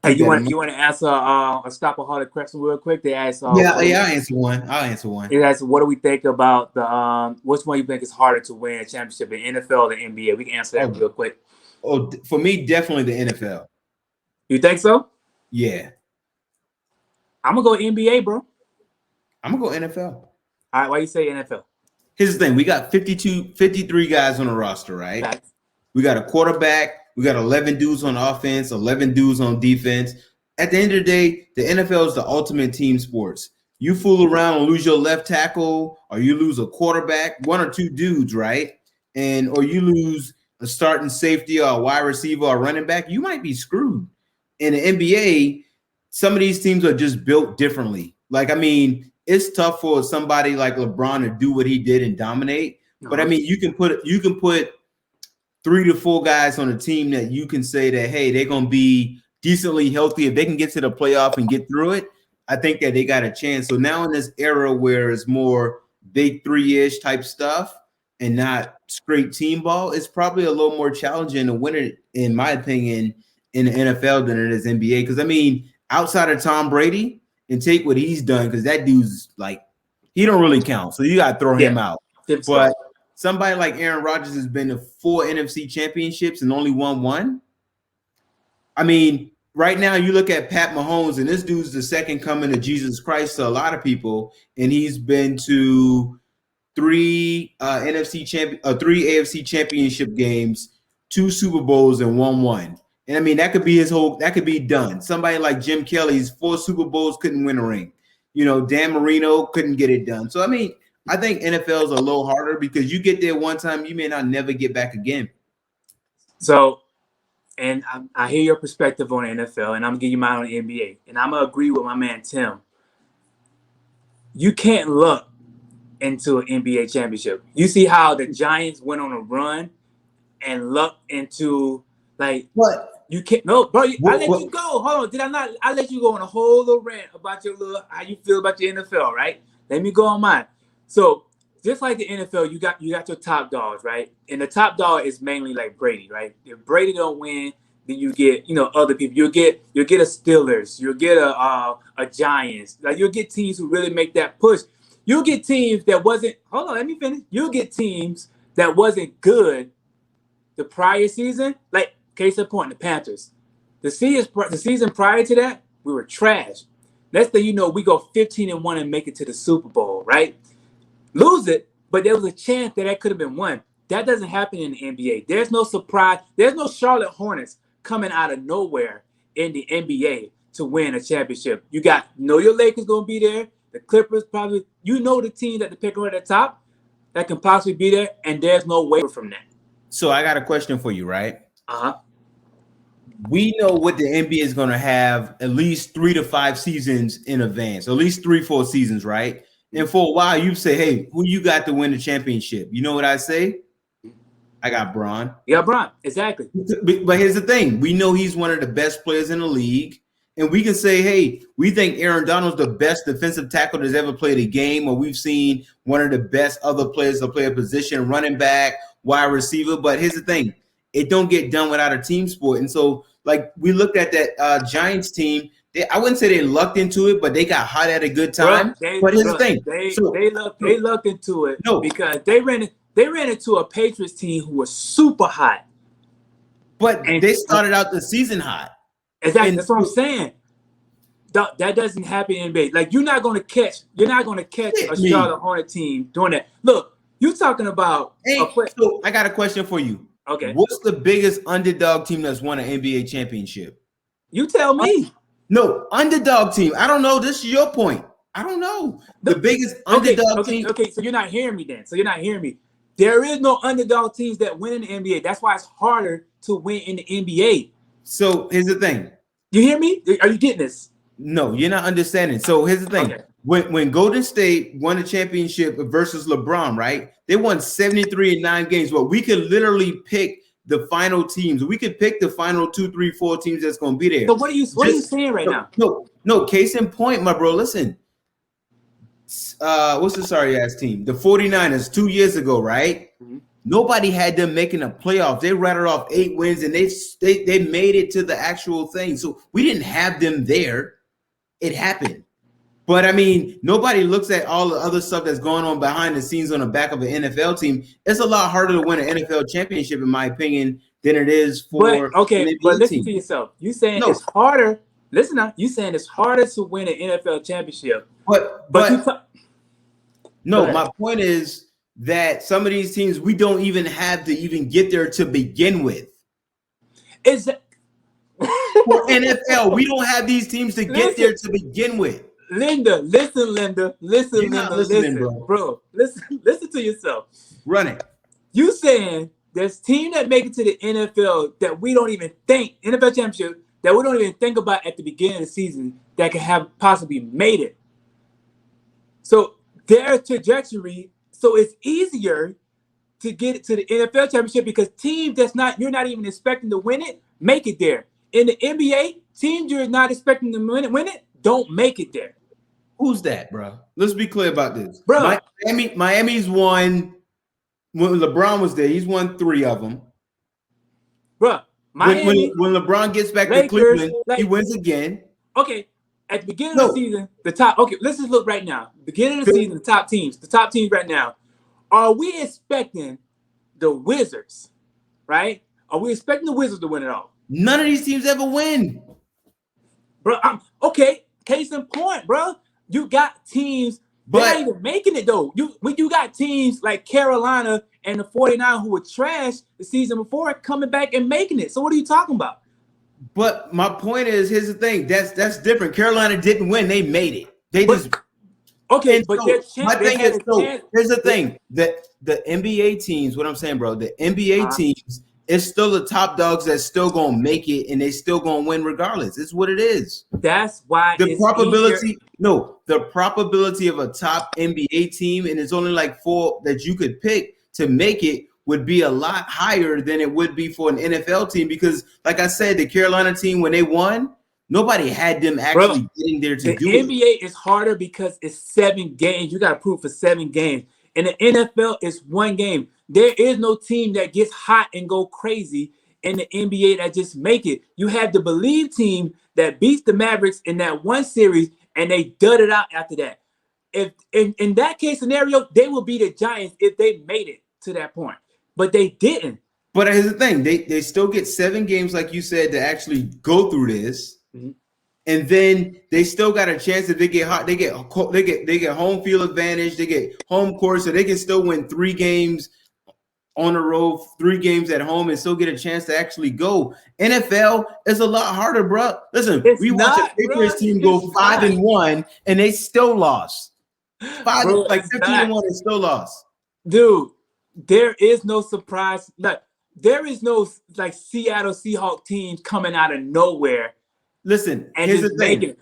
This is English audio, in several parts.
Hey, keep that in mind. you want to answer a stopaholic question real quick? They asked, Yeah, I'll answer one. they asked, what do we think about the which one you think is harder to win a championship, the NFL or the NBA? We can answer that real quick. For me, definitely the NFL. You think so? Yeah. I'm gonna go NBA, bro. I'm gonna go NFL. All right, why you say NFL? Here's the thing: we got 53 guys on the roster, right? Facts. We got a quarterback. We got 11 dudes on offense, 11 dudes on defense. At the end of the day, the NFL is the ultimate team sports. You fool around and lose your left tackle, or you lose a quarterback, one or two dudes, right? Or you lose a starting safety or a wide receiver or running back, you might be screwed. In the NBA, some of these teams are just built differently. Like, I mean, it's tough for somebody like LeBron to do what he did and dominate. But I mean, you can put 3 to 4 guys on a team that you can say that, hey, they're going to be decently healthy. If they can get to the playoff and get through it, I think that they got a chance. So now in this era where it's more big three-ish type stuff and not straight team ball, it's probably a little more challenging to win it, in my opinion, in the NFL than it is NBA. Because, I mean, outside of Tom Brady, and take what he's done, because that dude's like, he don't really count. So you got to throw him out. But somebody like Aaron Rodgers has been to 4 NFC championships and only won 1. I mean, right now you look at Pat Mahomes, and this dude's the second coming of Jesus Christ to a lot of people, and he's been to 3 AFC championship games, 2 Super Bowls, and won 1. And I mean, that could be that could be done. Somebody like Jim Kelly's 4 Super Bowls, couldn't win a ring. You know, Dan Marino couldn't get it done. So, I mean, I think NFL is a little harder because you get there one time, you may not never get back again. So, and I hear your perspective on the NFL, and I'm going to give you mine on the NBA. And I'm going to agree with my man, Tim. You can't look into an NBA championship. You see how the Giants went on a run and lucked into, like, what? You can't, no, bro. I let you go. Hold on, did I not? I let you go on a whole little rant about your little how you feel about your NFL, right? Let me go on mine. So just like the NFL, you got your top dogs, right? And the top dog is mainly like Brady, right? If Brady don't win, then you get other people. You'll get a Steelers, you'll get a Giants, like you'll get teams who really make that push. You'll get teams that wasn't. Hold on, let me finish. You'll get teams that wasn't good the prior season, like. Case in point, the Panthers. The season prior to that, we were trash. Next thing you know, we go 15-1 and make it to the Super Bowl, right? Lose it, but there was a chance that could have been won. That doesn't happen in the NBA. There's no surprise. There's no Charlotte Hornets coming out of nowhere in the NBA to win a championship. You know your Lakers going to be there. The Clippers probably, the team that the pick at the top that can possibly be there, and there's no waiver from that. So I got a question for you, right? Uh-huh. We know what the NBA is going to have at least 3 to 5 seasons in advance, at least 3-4 seasons, right? And for a while, you say, hey, who you got to win the championship? You know what I say? I got Bron. Yeah, Bron, exactly. But here's the thing. We know he's one of the best players in the league. And we can say, hey, we think Aaron Donald's the best defensive tackle that's ever played a game, or we've seen one of the best other players to play a position, running back, wide receiver. But here's the thing. It don't get done without a team sport. And so, like, we looked at that Giants team. I wouldn't say they lucked into it, but they got hot at a good time. But here's the thing. They lucked into it because they ran into a Patriots team who was super hot. But they started out the season hot. Exactly. That's what I'm saying. That doesn't happen in NBA. Like, you're not going to catch a Charlotte Hornet team doing that. Look, you're talking about so I got a question for you. Okay. What's the biggest underdog team that's won an NBA championship? You tell me. No, underdog team. I don't know. This is your point. I don't know. The biggest underdog team. Okay, so you're not hearing me then. There is no underdog teams that win in the NBA. That's why it's harder to win in the NBA. So here's the thing. You hear me? Are you getting this? No, you're not understanding. So here's the thing. Okay. When Golden State won the championship versus LeBron, right? They won 73 in 9 games. But we could literally pick the final teams. We could pick the final 2, 3, 4 teams that's going to be there. So what are you saying right now? No. Case in point, my bro. Listen. What's the sorry ass team? The 49ers 2 years ago, right? Mm-hmm. Nobody had them making a playoff. They rattled off 8 wins, and they made it to the actual thing. So we didn't have them there. It happened. But, I mean, nobody looks at all the other stuff that's going on behind the scenes on the back of an NFL team. It's a lot harder to win an NFL championship, in my opinion, than it is for an NBA listen team. To yourself. You saying it's harder. Listen now. You saying it's harder to win an NFL championship. But my point is that some of these teams, we don't even have to even get there to begin with. Is that for NFL, we don't have these teams to get there to begin with. Linda, listen, bro. Listen to yourself. Run it. You saying there's team that make it to the NFL that we don't even think NFL championship that we don't even think about at the beginning of the season that could have possibly made it. So their trajectory, so it's easier to get it to the NFL championship because teams you're not even expecting to win it, make it there. In the NBA, teams you're not expecting to win it, don't make it there. Who's that, bro? Let's be clear about this. Bro, Miami's won when LeBron was there. He's won 3 of them. Bro, Miami, when LeBron gets back to Cleveland, he wins again. Okay, at the beginning of the season, let's just look right now. Beginning of the season, the top teams right now. Are we expecting the Wizards, right? Are we expecting the Wizards to win it all? None of these teams ever win. Bro, case in point, bro. You got teams that ain't even making it, though. You got teams like Carolina and the 49ers who were trash the season before coming back and making it. So what are you talking about? But my point is, here's the thing. That's different. Carolina didn't win. They made it. Here's the thing. The NBA teams, what I'm saying, bro, the NBA teams, it's still the top dogs that's still gonna make it, and they still gonna win regardless. It's what it is. That's why the probability of a top NBA team, and it's only like 4 that you could pick to make it, would be a lot higher than it would be for an NFL team. Because, like I said, the Carolina team, when they won, nobody had them actually getting there to do it. The NBA is harder because it's 7 games. You got to prove for 7 games. And the NFL is 1 game. There is no team that gets hot and go crazy in the NBA that just make it. You have the Believe team that beats the Mavericks in that 1 series, and they dud it out after that. If in that case scenario, they will be the Giants if they made it to that point. But they didn't. But here's the thing. They still get 7 games, like you said, to actually go through this. Mm-hmm. And then they still got a chance if they get hot. They get home field advantage. They get home court, so they can still win 3 games on the road, 3 games at home, and still get a chance to actually go. NFL is a lot harder, bro. Listen, we watched a Patriots team go 5-1, and they still lost. 15-1, and still lost. Dude, there is no surprise. There is no Seattle Seahawks teams coming out of nowhere. Listen, and here's the thing.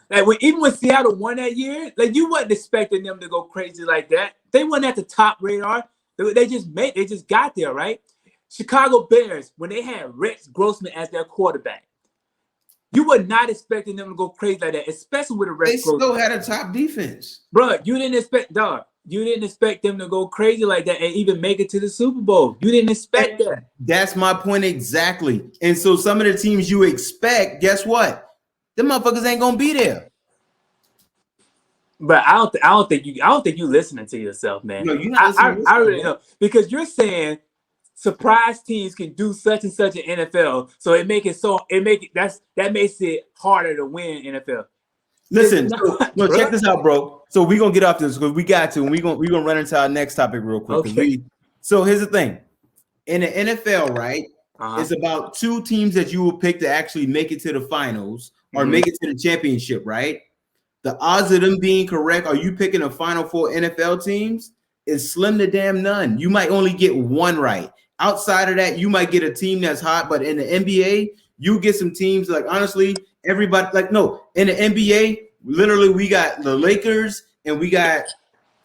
Even when Seattle won that year, you wasn't expecting them to go crazy like that. They weren't at the top radar. They just got there, right? Chicago Bears, when they had Rex Grossman as their quarterback, you were not expecting them to go crazy like that, especially with a Rex Grossman. They still had a top defense. Bro, you didn't expect them to go crazy like that and even make it to the Super Bowl. You didn't expect that. That's my point exactly. And so some of the teams you expect, guess what? Them motherfuckers ain't gonna be there. But I don't think you listening to yourself, man. No, you're not listening. I really know, because you're saying surprise teams can do such and such in NFL, so that makes it harder to win NFL. Listen, check this out, bro. So we're gonna get off this because we got to, and we're gonna run into our next topic real quick. Okay. So here's the thing. In the NFL, right? It's about 2 teams that you will pick to actually make it to the finals or make it to the championship, right? The odds of them being correct, are you picking a Final 4 NFL teams, is slim to damn none. You might only get 1 right. Outside of that, you might get a team that's hot, but in the NBA, you get some teams honestly, everybody in the NBA, literally we got the Lakers and we got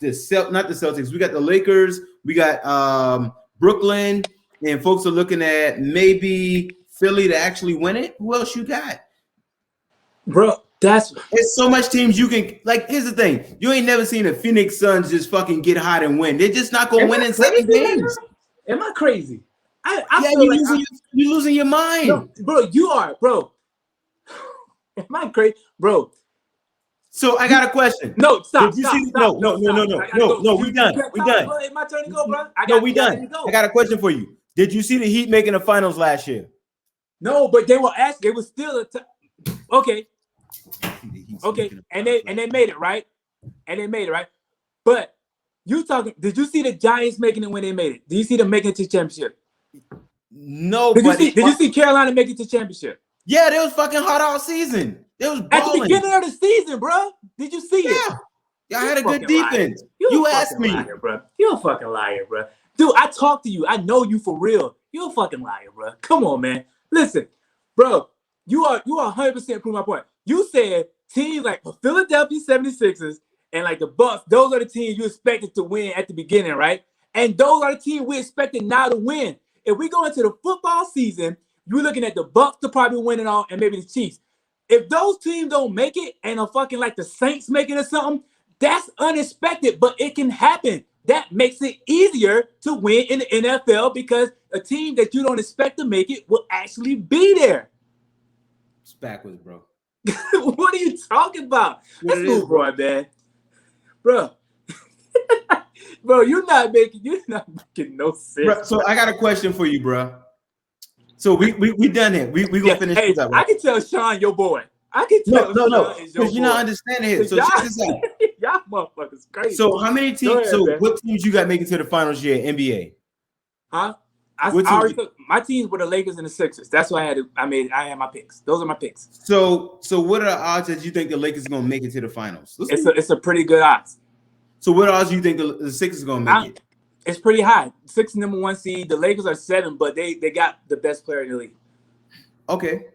not the Celtics. We got the Lakers, we got Brooklyn, and folks are looking at maybe Philly to actually win it. Who else you got? Bro, it's so much teams you can here's the thing. You ain't never seen the Phoenix Suns just fucking get hot and win. They're just not gonna win in 7 games. Am I crazy? I Yeah, feel like you're losing your mind. no, bro. You are, bro. Am I crazy, bro? So I got a question. No, stop. Did you Stop. see? Stop. No. I gotta go. We done. We done. Bro, it's my turn to go, bro. We Let me done. go. I got a question for you. Did you see the Heat making the finals last year? No, but they were actually. They were still okay. Okay, and they made it right. But you talking? Did you see the Giants making it when they made it? Did you see them making it to the championship? No. Did you see Carolina make it to the championship? Yeah, they was fucking hot all season. They was balling. At the beginning of the season, bro. Did you see it? Y'all had a good defense. You asked me. Liar, bro. You're a fucking liar, bro. Dude, I talked to you. I know you for real. You're a fucking liar, bro. Come on, man. Listen, bro. You are 100% proving my point. You said teams like the Philadelphia 76ers and like the Bucks, those are the teams you expected to win at the beginning, right? And those are the teams we expected now to win. If we go into the football season, you're looking at the Bucks to probably win it all and maybe the Chiefs. If those teams don't make it and are fucking like the Saints making it or something, that's unexpected, but it can happen. That makes it easier to win in the NFL because a team that you don't expect to make it will actually be there. It's backwards, bro. What are you talking about? Let's move on, man. Bro. Bro, you're not making no sense. Bro, so I got a question for you, bro. So we done it. We gonna finish this up. Right? I can tell Sean your boy. I can tell no, because you're not understanding it. So check this out. Y'all motherfuckers crazy. So how many teams? Ahead, what teams you got making to the finals year NBA? Huh? I already took my teams were the Lakers and the Sixers. That's why I had my picks. Those are my picks. So what are the odds that you think the Lakers are gonna make it to the finals? It's a pretty good odds. So what odds do you think the Sixers are gonna make it? It's pretty high. Sixers number 1 seed. The Lakers are 7, but they got the best player in the league. Okay.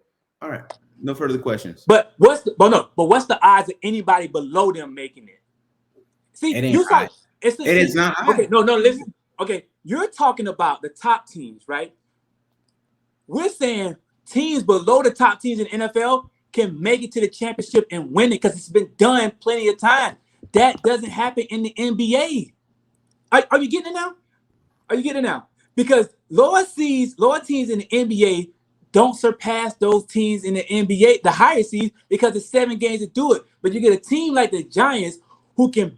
All right. No further questions. But what's the odds of anybody below them making it? See, it ain't high. It is not high. Okay, no, listen. Okay, you're talking about the top teams, right? We're saying teams below the top teams in the NFL can make it to the championship and win it because it's been done plenty of times. That doesn't happen in the NBA. Are you getting it now? Are you getting it now? Because lower teams in the NBA don't surpass those teams in the NBA, the higher seeds, because it's 7 games to do it. But you get a team like the Giants who can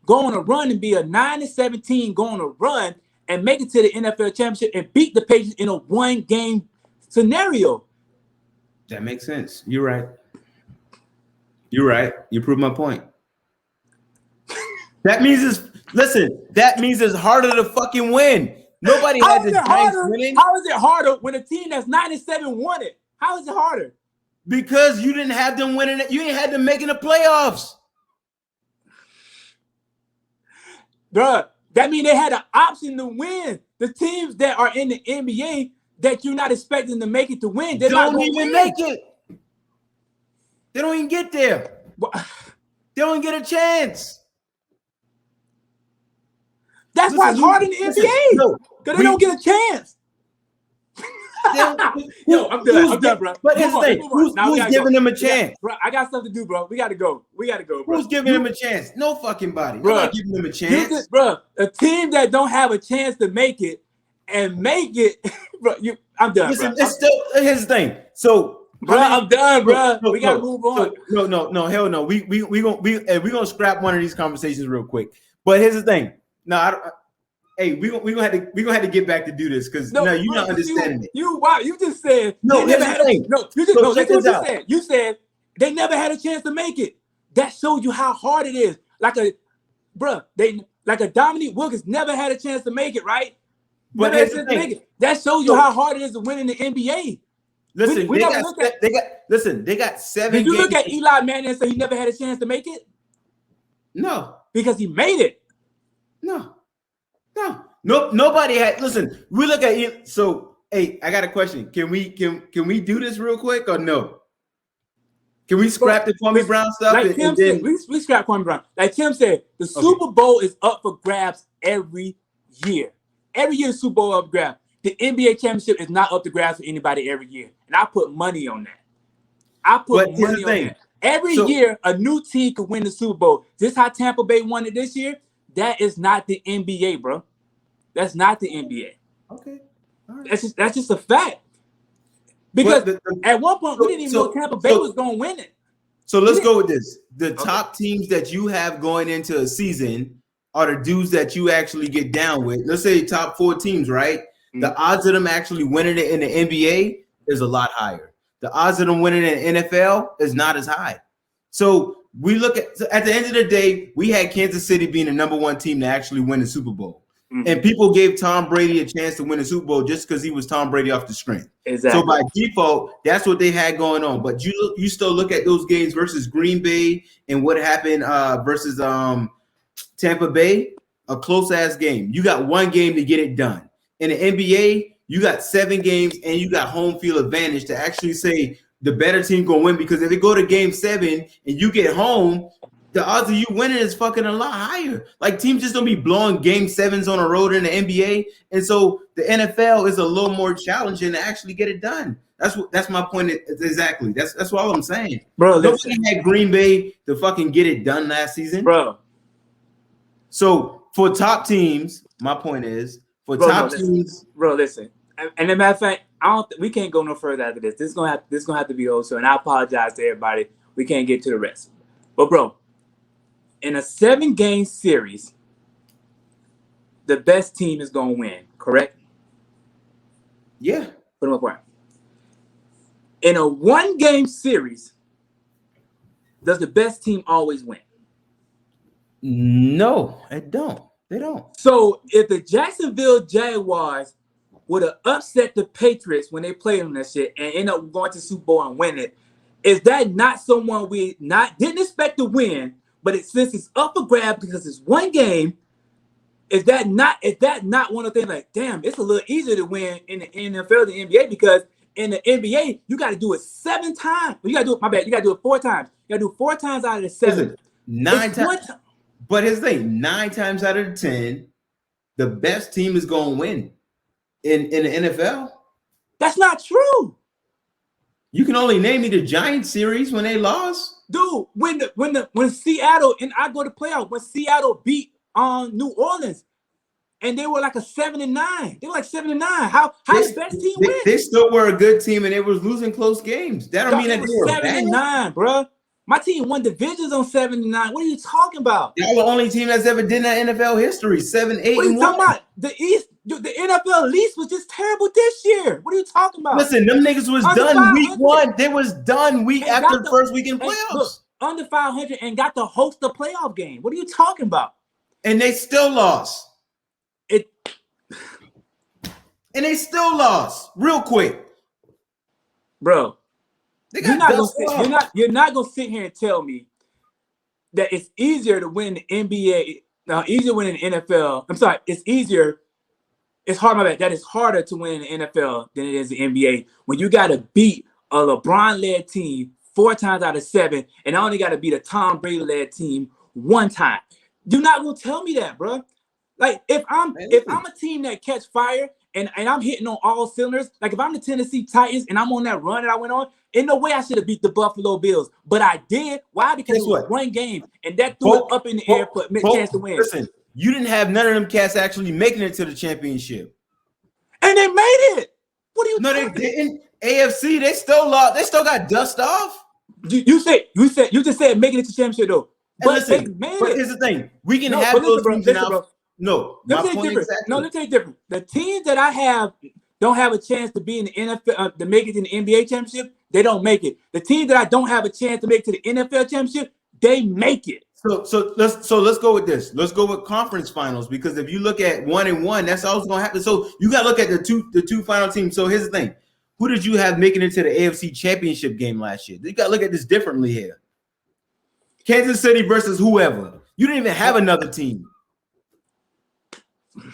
go on a run and be a 9-17 go on a run and make it to the NFL championship and beat the Patriots in a 1-game scenario. That makes sense. You're right. You proved my point. That means it's harder to fucking win. Nobody had the Giants winning. How is it harder when a team that's 9-7 won it? How is it harder? Because you didn't have them winning it. You ain't had them making the playoffs. Bruh, that means they had an option to win. The teams that are in the NBA that you're not expecting to make it to win, they don't even make it. They don't even get there. They don't get a chance. That's why it's hard in the NBA. Because they don't get a chance. Yo, I'm done, bro. But here's the thing. Who's giving them a chance? Bro, I got something to do, bro. We got to go, bro. Who's giving them a chance? No fucking body. Bro, not giving them a chance. Bro, a team that don't have a chance to make it and make it, bro, I'm done, Listen, bro. It's still, here's the thing. So, bro, I'm done, bro. We got to move on. No, hell no. We gonna scrap one of these conversations real quick. But here's the thing. No, hey, we gonna have to get back to do this because you're not understanding it. You just said no. Here's the thing. You said they never had a chance to make it. That shows you how hard it is. Like a Dominique Wilkins never had a chance to make it, right? But here's the thing. That shows you how hard it is to win in the NBA. Listen, they got 7 Did you games. look at Eli Manning and say he never had a chance to make it? No, because he made it. No, nobody had. Listen, we look at you. So, hey, I got a question. Can we do this real quick or no? Can we scrap the Kwame Brown stuff? Like Tim said, we scrap Kwame Brown. Like Tim said, the Super Bowl is up for grabs every year. Every year, the Super Bowl up for grabs. The NBA championship is not up to grabs for anybody every year, and I put money on that. Every year, a new team could win the Super Bowl. This how Tampa Bay won it this year. That is not the NBA, bro. That's not the NBA. Okay. All right. That's just a fact. Because at one point, we didn't even know Tampa Bay was going to win it. So let's go with this. The top teams that you have going into a season are the dudes that you actually get down with. Let's say top 4 teams, right? Mm-hmm. The odds of them actually winning it in the NBA is a lot higher. The odds of them winning it in the NFL is not as high. So we look at the end of the day, we had Kansas City being the number 1 team to actually win the Super Bowl. Mm-hmm. And people gave Tom Brady a chance to win the Super Bowl just because he was Tom Brady off the strength. Exactly. So by default, that's what they had going on. But you still look at those games versus Green Bay and what happened versus Tampa Bay, a close-ass game. You got 1 game to get it done. In the NBA, you got 7 games and you got home field advantage to actually say the better team going to win, because if they go to game 7 and you get home, the odds of you winning is fucking a lot higher. Like, teams just don't be blowing game 7s on the road in the NBA. And so the NFL is a little more challenging to actually get it done. That's my point exactly. That's all I'm saying. Bro, nobody had Green Bay to fucking get it done last season. Bro. So for top teams, my point is teams. Bro, listen. And as a matter of fact, we can't go no further after this. This is gonna have to be also, and I apologize to everybody. We can't get to the rest. But bro, in a 7-game series, the best team is gonna win, correct? Yeah. Put them up right. In a 1-game series, does the best team always win? No, they don't. So if the Jacksonville Jaguars would have upset the Patriots when they played them that shit and end up going to Super Bowl and win it, is that not someone we didn't expect to win, but since it's up for grabs because it's 1 game, is that not one of the things like, damn, it's a little easier to win in the NFL than the NBA, because in the NBA, you got to do it 7 times. You got to do it, my bad, you got to do it 4 times. You got to do 4 times out of the 7. 9 times. But here's the thing, 9 times out of the 10, the best team is going to win in the NFL. That's not true. You can only name me the Giants series when they lost. Dude, when Seattle, and I go to playoffs, when Seattle beat New Orleans, and they were like a 7-9. They were like 7-9. How the best team win? They still were a good team, and they was losing close games. That don't mean that they were 7-9, bro. My team won divisions on 7-9. What are you talking about? Y'all the only team that's ever did that NFL history. 7, 8, what are you and talking 1. about? The NFL East was just terrible this year. What are you talking about? Listen, them niggas was done week 1. They was done week after the first week in playoffs. Look, under 500 and got to host the playoff game. What are you talking about? And they still lost. And they still lost real quick, bro. You're not gonna sit here and tell me that it's easier to win the NBA, easier to win in the NFL. I'm sorry, it's easier. It's hard, my bad. That is harder to win in the NFL than it is the NBA. When you got to beat a LeBron-led team 4 times out of 7, and I only got to beat a Tom Brady-led team 1 time. You're not gonna tell me that, bro. Like if I'm a team that catch fire and I'm hitting on all cylinders, like if I'm the Tennessee Titans and I'm on that run that I went on, in no way I should have beat the Buffalo Bills, but I did. Why? Because it was 1 game, and that threw it up in the air for a chance to win. Listen, you didn't have none of them cats actually making it to the championship, and they made it. What are you? No, they didn't. AFC, they still lost. They still got dust off. You just said making it to championship though. But listen, here's the thing: we can have those teams now. No, let me tell you different. No, let me tell you different. The teams that I have don't have a chance to be in the NFL, to make it in the NBA championship. They don't make it. The teams that I don't have a chance to make it to the NFL championship, they make it. So let's go with this. Let's go with conference finals, because if you look at 1-1, that's always going to happen. So you got to look at the two final teams. So here's the thing: who did you have making it to the AFC Championship game last year? You got to look at this differently here. Kansas City versus whoever. You didn't even have another team.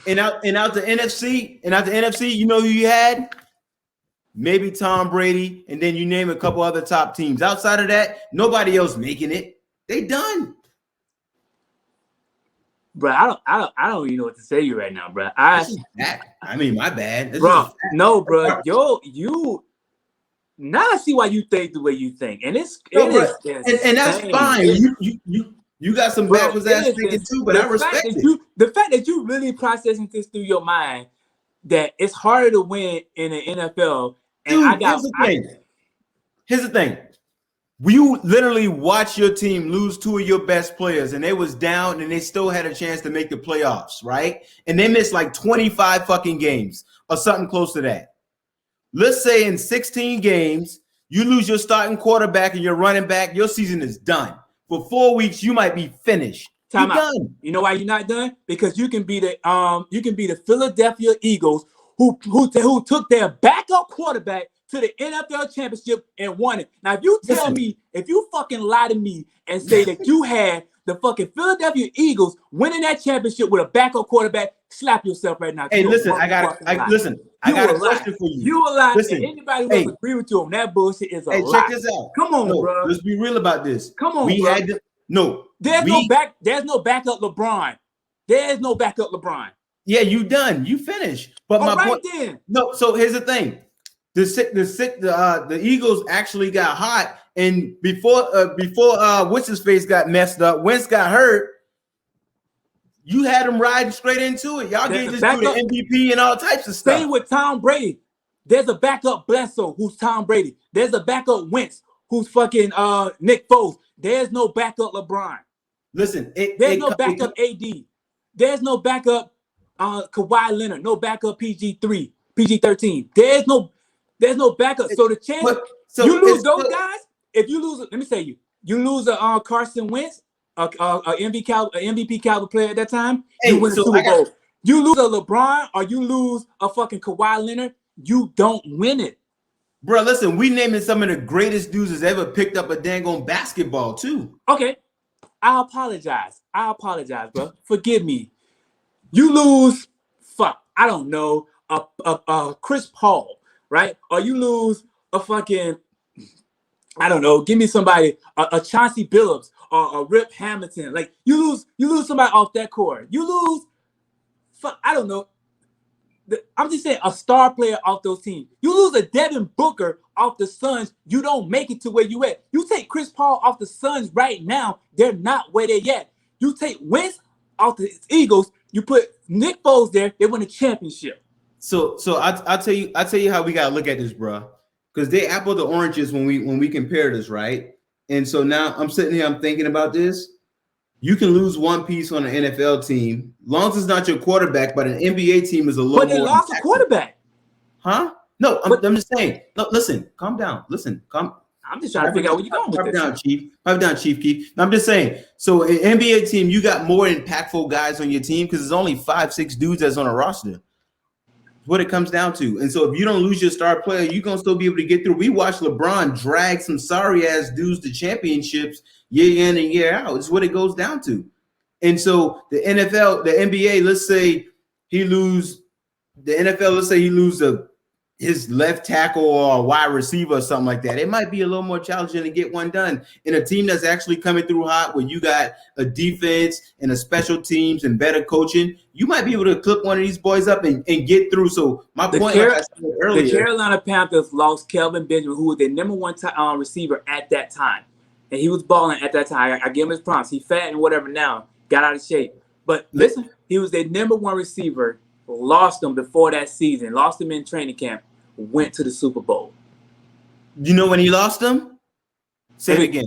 And out the NFC, you know who you had? Maybe Tom Brady, and then you name a couple other top teams. Outside of that, nobody else making it. They done. Bro, I don't even know what to say to you right now, bro. I mean, my bad. No, bro. You now I see why you think the way you think, and that's fine. You got some backwards ass thinking too, but I respect it. The fact that you really processing this through your mind, that it's harder to win in the NFL. And Dude, here's the thing. You literally watch your team lose two of your best players, and they was down, and they still had a chance to make the playoffs, right? And they missed like 25 fucking games or something close to that. Let's say in 16 games, you lose your starting quarterback and your running back, your season is done. For 4 weeks, you might be finished. You're done. You know why you're not done? Because you can be the Philadelphia Eagles who took their backup quarterback to the NFL championship and won it. Now, if you tell me, if you fucking lie to me and say that you had the fucking Philadelphia Eagles winning that championship with a backup quarterback, slap yourself right now. Hey, listen, I got a question for you. You a lie. Listen, anybody who agree with you on that bullshit is a lie. Hey, check this out. Come on, bro. Let's be real about this. Come on, bro. There's no backup LeBron. There's no backup LeBron. Yeah, you done. You finished. But my point. Then. No. So here's the thing. The Eagles actually got hot, and before what's his face got messed up, Wentz got hurt. You had him riding straight into it. Y'all gave this dude the MVP and all types of stuff. Same with Tom Brady. There's a backup Bledsoe who's Tom Brady. There's a backup Wentz who's fucking Nick Foles. There's no backup LeBron. Listen, there's no backup AD. There's no backup Kawhi Leonard. No backup PG-13. There's no backup. So the chance you lose those guys. If you lose, let me say you lose a Carson Wentz, a MVP caliber player at that time. You win the Super Bowl. You lose a LeBron or you lose a fucking Kawhi Leonard. You don't win it. Bro, listen, we naming some of the greatest dudes that's ever picked up a dang on basketball, too. Okay. I apologize, bro. Forgive me. You lose, I don't know, a Chris Paul, right? Or you lose a fucking, I don't know, give me somebody, a Chauncey Billups or a Rip Hamilton. Like, you lose somebody off that court. You lose, I don't know. I'm just saying a star player off those teams. You lose a Devin Booker off the Suns, you don't make it to where you at. You take Chris Paul off the Suns right now, they're not where they're at. You take Wentz off the Eagles, you put Nick Foles there, they win a championship. So I'll tell you how we gotta look at this, bro. Because they apple to oranges when we compare this, right? And so now I'm sitting here, I'm thinking about this. You can lose one piece on an NFL team, long as it's not your quarterback, but an NBA team is a little more. But they lost a quarterback. Huh? No, I'm just saying. No, listen, calm down. I'm just trying to figure out where you're going with this. Pipe down, Chief Keith. I'm just saying. So an NBA team, you got more impactful guys on your team because there's only 5-6 dudes that's on a roster. What it comes down to. And so if you don't lose your star player, you're going to still be able to get through. We watched LeBron drag some sorry-ass dudes to championships year in and year out. It's what it goes down to. And so the NFL, the NBA, let's say he lose his left tackle or a wide receiver or something like that. It might be a little more challenging to get one done. In a team that's actually coming through hot, where you got a defense and a special teams and better coaching, you might be able to clip one of these boys up and get through. So my point, like I said earlier, the Carolina Panthers lost Kelvin Benjamin, who was their number one receiver at that time. And he was balling at that time. I give him his promise. He fat and whatever now, got out of shape. But listen, he was their number one receiver. Lost him before that season. Lost him in training camp. Went to the Super Bowl. You know when he lost him? Say it again.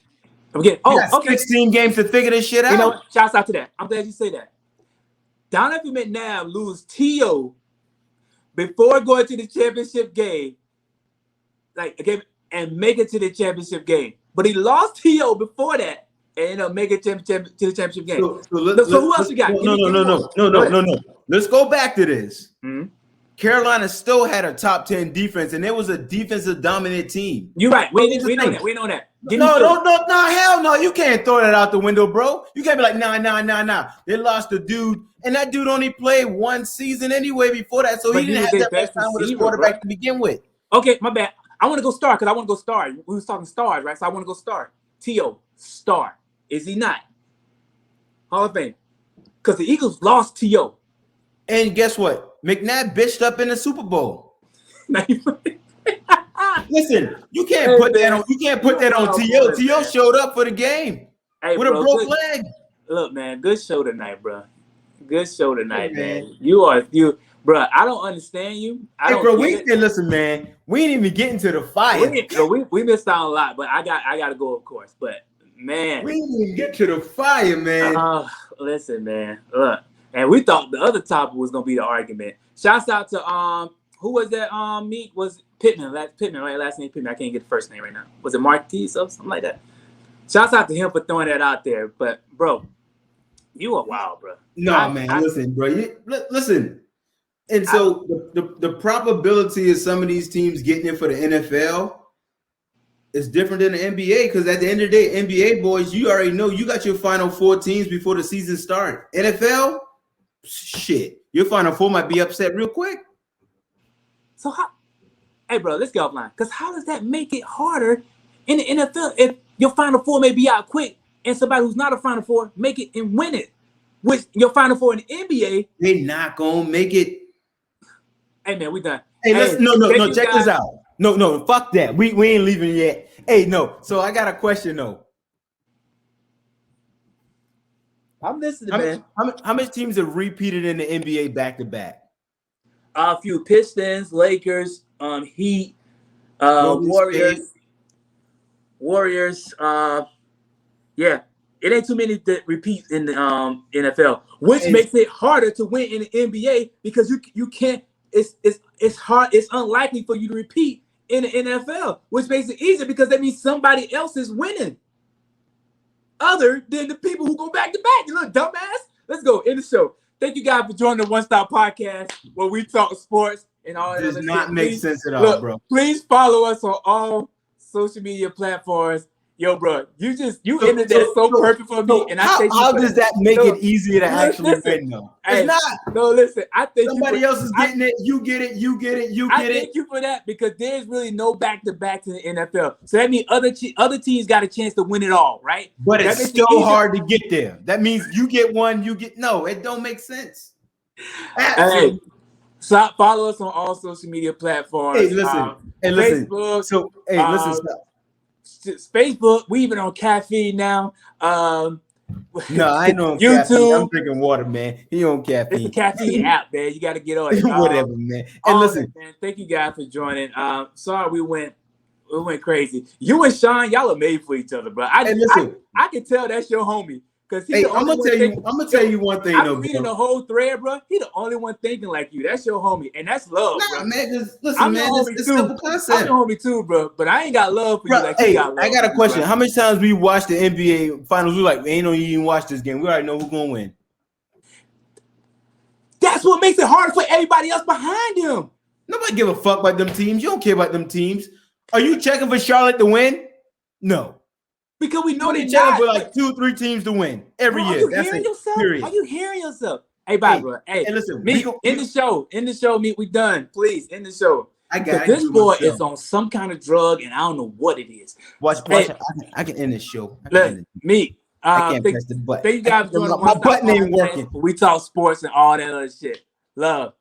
Okay. 16 games to figure this shit out. You know, shouts out to that. I'm glad you say that. Donovan McNabb lose T.O. before going to the championship game, and make it to the championship game. But he lost T.O. before that and make it to the championship game. So who else you got? No. Let's go back to this. Mm-hmm. Carolina still had a top 10 defense, and it was a defensive dominant team. You're right. We know that. We know that. No, hell no. You can't throw that out the window, bro. You can't be like, nah. They lost a dude, and that dude only played one season anyway before that, so he didn't have that best time with his quarterback to begin with. Okay, my bad. I want to go star because I want to go star. We was talking stars, right? So I want to go star. T.O. star. Is he not? Hall of Fame. Because the Eagles lost T.O. And guess what? McNabb bitched up in the Super Bowl. Listen, you can't put that on. You can't put that on T.O. T.O. showed up for the game with a broke leg. Look, man, good show tonight, bro. Good show tonight, man. bro, I don't understand you. Listen, man, we ain't even getting to the fire. We missed out a lot, but I got to go, of course. But man, we didn't even get to the fire, man. Listen, man, look, and we thought the other topic was gonna be the argument. Shouts out to who was that? Meet was Pittman, right? Last name Pittman. I can't get the first name right now. Was it Marquise or something like that? Shouts out to him for throwing that out there. But bro, you are wild, bro. Listen, bro. Listen. And so the probability of some of these teams getting in for the NFL is different than the NBA, because at the end of the day, NBA boys, you already know you got your final 4 teams before the season starts. NFL, shit, your final 4 might be upset real quick. So hey, bro, let's get offline. Because how does that make it harder in the NFL if your final 4 may be out quick and somebody who's not a final 4 make it and win it? Which your final 4 in the NBA, they not gonna make it. Hey man, we done. Hey, no. Check this out. No, fuck that. We ain't leaving yet. Hey, no. So I got a question though. I'm listening, man. How many teams have repeated in the NBA back to back? A few: Pistons, Lakers, Heat, Warriors. Yeah, it ain't too many that repeat in the NFL, which makes it harder to win in the NBA because you can't. It's hard. It's unlikely for you to repeat in the NFL, which makes it easier because that means somebody else is winning, other than the people who go back to back. You little dumbass. Let's go in the show. Thank you guys for joining the OneStop Podcast, where we talk sports and all that. Does not make sense at all, bro. Please follow us on all social media platforms. Yo, bro, you ended that so perfect for me. And how does that make it easier to actually win, though? It's not. No, listen. I think somebody else is getting it. You get it. You get it. You get it. I thank you for that because there's really no back-to-backs in the NFL. So that means other teams got a chance to win it all, right? But it's still hard to get there. That means you get one. No, it don't make sense. Hey, so follow us on all social media platforms. Hey, listen. Facebook. So, listen. Facebook, we even on caffeine now. No, I know YouTube. Caffeine. I'm drinking water, man. He on caffeine. It's a caffeine app, man. You got to get on it. Whatever, man. And listen, man, thank you guys for joining. Sorry we went crazy. You and Sean, y'all are made for each other, bro. I can tell that's your homie. I'm gonna tell you one thing. I'm reading the whole thread, bro. He the only one thinking like you. That's your homie, and that's love, bro. Man, listen, man, it's simple concept. I'm your homie too, bro. But I ain't got love for you like you got love. I got a question. How many times we watched the NBA finals? We like, ain't no you even watch this game. We already know who's gonna win. That's what makes it hard for everybody else behind him. Nobody give a fuck about them teams. You don't care about them teams. Are you checking for Charlotte to win? No. Because we know they're checking for like 2-3 teams to win every year. That's it. Period. Are you hearing yourself? Hey, bye, bro. Hey, listen. In the show. Meet. We done. Please, in the show. I got this boy is on some kind of drug, and I don't know what it is. Watch. I can end this show. Me. I can't press the button. Thank you guys for joining. My button ain't working. We talk sports and all that other shit. Love.